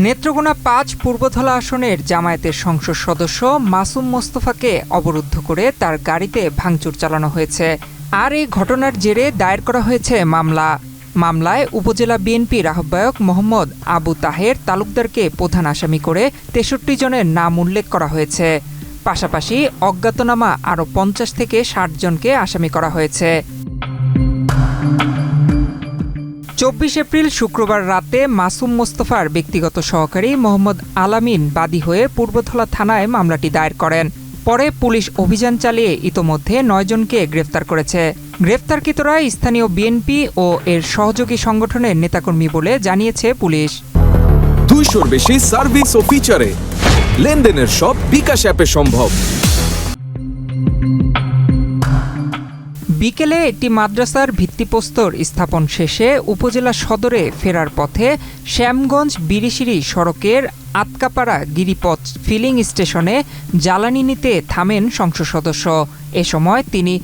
নেত্রকোনা ৫ পূর্বধলা আসনের জামায়াতের সংসদ সদস্য মাসুম মোস্তফাকে অবরুদ্ধ করে তার গাড়িতে ভাঙচুর চালানো হয়েছে। আর এই ঘটনার জেরে দায়ের করা হয়েছে মামলায় উপজেলা বিএনপির আহ্বায়ক মোহাম্মদ আবু তাহের তালুকদারকে প্রধান আসামি করে ৬৩ জনের নাম উল্লেখ করা হয়েছে। পাশাপাশি অজ্ঞাতনামা আরও ৫০ থেকে ৬০ জনকে আসামি করা হয়েছে। ২৪ এপ্রিল শুক্রবার রাতে মাসুম মোস্তফার ব্যক্তিগত সহকারী মোহাম্মদ আলামিন বাদী হয়ে পূর্বধলা থানায় মামলাটি দায়ের করেন। পরে পুলিশ অভিযান চালিয়ে ইতোমধ্যে ৯ জনকে গ্রেফতার করেছে। গ্রেফতারকৃতরা স্থানীয় বিএনপি ও এর সহযোগী সংগঠনের নেতাকর্মী বলে জানিয়েছে পুলিশ। ২০০-র বেশি সার্ভিস ও ফিচারে লেনদেনের সব বিকাশ অ্যাপে সম্ভব। বিকেলে একটি মাদ্রাসার ভিত্তিপ্রস্তর স্থাপন শেষে উপজেলা সদরে ফেরার পথে শ্যামগঞ্জ বিরিশিরি সড়কের আতকাপাড়া গিরিপথ ফিলিং স্টেশনে জ্বালানি নিতে থামেন সংসদ সদস্য। এ সময় তিনি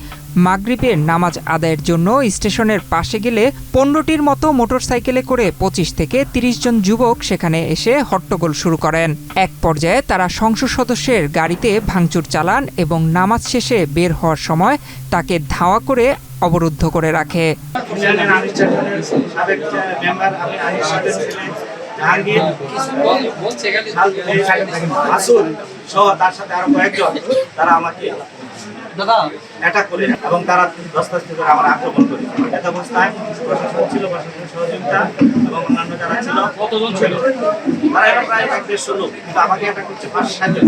মাগরিবের নামাজ আদায়ের জন্য স্টেশনের পাশে গেলে ১৫টির মতো মোটরসাইকেলে করে ২৫ থেকে ৩০ জন যুবক সেখানে এসে হট্টগোল শুরু করেন। এক পর্যায়ে তারা সংসদ সদস্যের গাড়িতে ভাঙচুর চালান এবং নামাজ শেষে বের হওয়ার সময় তাকে ধাওয়া করে অবরুদ্ধ করে রাখে। অ্যাটাক করে এবং তারা দস্তাস্তি করে আমার আক্রমণ করে। এত অবস্থায় প্রশাসন ছিল, প্রশাসনের সহযোগিতা এবং অন্যান্য যারা ছিল, কতজন ছিল তারা প্রায় ১-১৫০ লোক, কিন্তু আমাকে অ্যাটাক করছে ৫-৬ জন।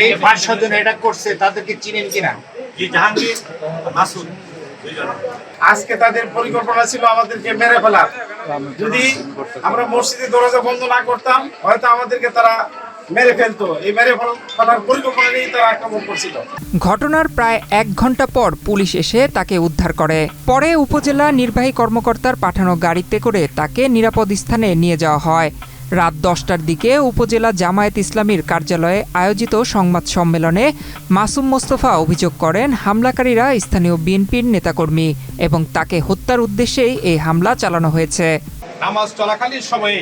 এই ৫-৬ জন অ্যাটাক করছে, তাদেরকে চিনেন কিনা? জি, জাহাঙ্গীর, মাসুদ, দুইজন। আজকে তাদের পরিকল্পনা ছিল আমাদেরকে মেরে ফেলার। যদি আমরা মসজিদের দরজা বন্ধ না করতাম হয়তো আমাদেরকে তারা মেরে ফেলতো। এই মেরে ফেলার পরিকল্পনা নিয়ে তারা আক্রমণ করছিল। ঘটনার প্রায় ১ ঘণ্টা পর পুলিশ এসে তাকে উদ্ধার করে। পরে উপজেলা নির্বাহী কর্মকর্তার পাঠানো গাড়িতে করে তাকে নিরাপদ স্থানে নিয়ে যাওয়া হয়। রাত ১০টার দিকে উপজেলা জামায়াত ইসলামীর কার্যালয়ে আয়োজিত সংবাদ সম্মেলনে মাসুম মোস্তফা অভিযোগ করেন হামলাকারীরা স্থানীয় বিএনপির নেতাকর্মী এবং তাকে হত্যার উদ্দেশ্যেই এই হামলা চালানো হয়েছে। নামাজ চলাকালীন সময়ে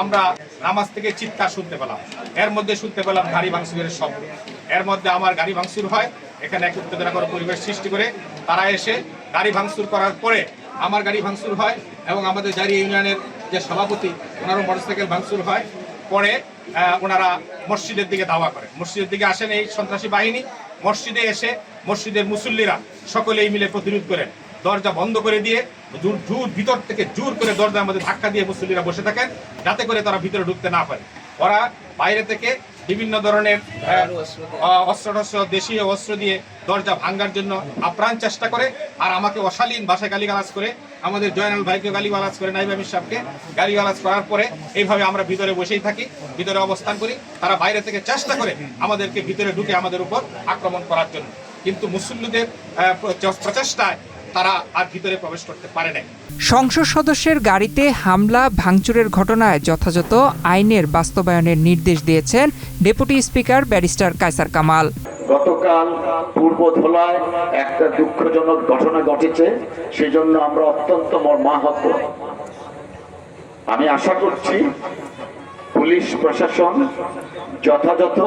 আমরা নামাজ থেকে চিৎকার শুনতে পেলাম, এর মধ্যে শুনতে পেলাম গাড়ি ভাঙচুরের শব্দ। এর মধ্যে আমার গাড়ি ভাঙচুর হয়, এখানে এক উত্তেজনাকর পরিবেশ সৃষ্টি করে তারা এসে গাড়ি ভাঙচুর করার পরে আমার গাড়ি ভাঙচুর হয় এবং আমাদের জারি ইউনিয়নের যে সভাপতি ওনারও মোটরসাইকেল ভাঙচুর হয়। পরে ওনারা মসজিদের দিকে দাওয়া করে, মসজিদের দিকে আসেন এই সন্ত্রাসী বাহিনী। মসজিদে এসে মসজিদের মুসল্লিরা সকলেই মিলে প্রতিরোধ করেন, দরজা বন্ধ করে দিয়ে ভিতর থেকে জোর করে দরজার মধ্যে ধাক্কা দিয়ে মুসল্লিরা বসে থাকেন যাতে করে তারা ভিতরে ঢুকতে না পারে। ওরা বাইরে থেকে বিভিন্ন ধরনের অস্ত্র দেশীয় অস্ত্র দিয়ে দরজা ভাঙার জন্য আপ্রাণ চেষ্টা করে। আর আমাকে অশালীন ভাষায় গালিগালাজ করে, আমাদের জয়নাল ভাইকে গালিগালাজ করে, নাইব আমির সাহেবকে গালিগালাজ করার পরে এইভাবে আমরা ভিতরে বসেই থাকি, ভিতরে অবস্থান করি। তারা বাইরে থেকে চেষ্টা করে আমাদেরকে ভিতরে ঢুকে আমাদের উপর আক্রমণ করার জন্য, কিন্তু মুসল্লিদের প্রচেষ্টায় তারা আর ভিতরে প্রবেশ করতে পারে নাই। সংসদ সদস্যের গাড়িতে হামলা ভাঙচুরের ঘটনায় যথাযথ আইনের বাস্তবায়নের নির্দেশ দিয়েছেন deputy speaker barrister Kaiser Kamal. গতকাল পূর্বধলায় একটা দুঃখজনক ঘটনা ঘটেছে, সেজন্য আমরা অত্যন্ত মর্মাহত। আমি আশা করছি পুলিশ প্রশাসন যথাযথ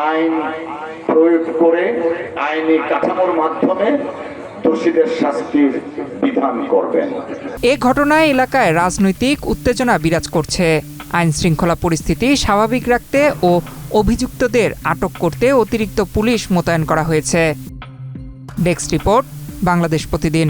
আইন প্রয়োগ করে আইনি কাঠামোর মাধ্যমে দোষীদের শাস্তির বিধান করবেন। এ ঘটনায় এলাকায় রাজনৈতিক উত্তেজনা বিরাজ করছে। আইন শৃঙ্খলা পরিস্থিতি স্বাভাবিক রাখতে ও অভিযুক্তদের আটক করতে অতিরিক্ত পুলিশ মোতায়েন করা হয়েছে। ডেস্ক রিপোর্ট, বাংলাদেশ প্রতিদিন।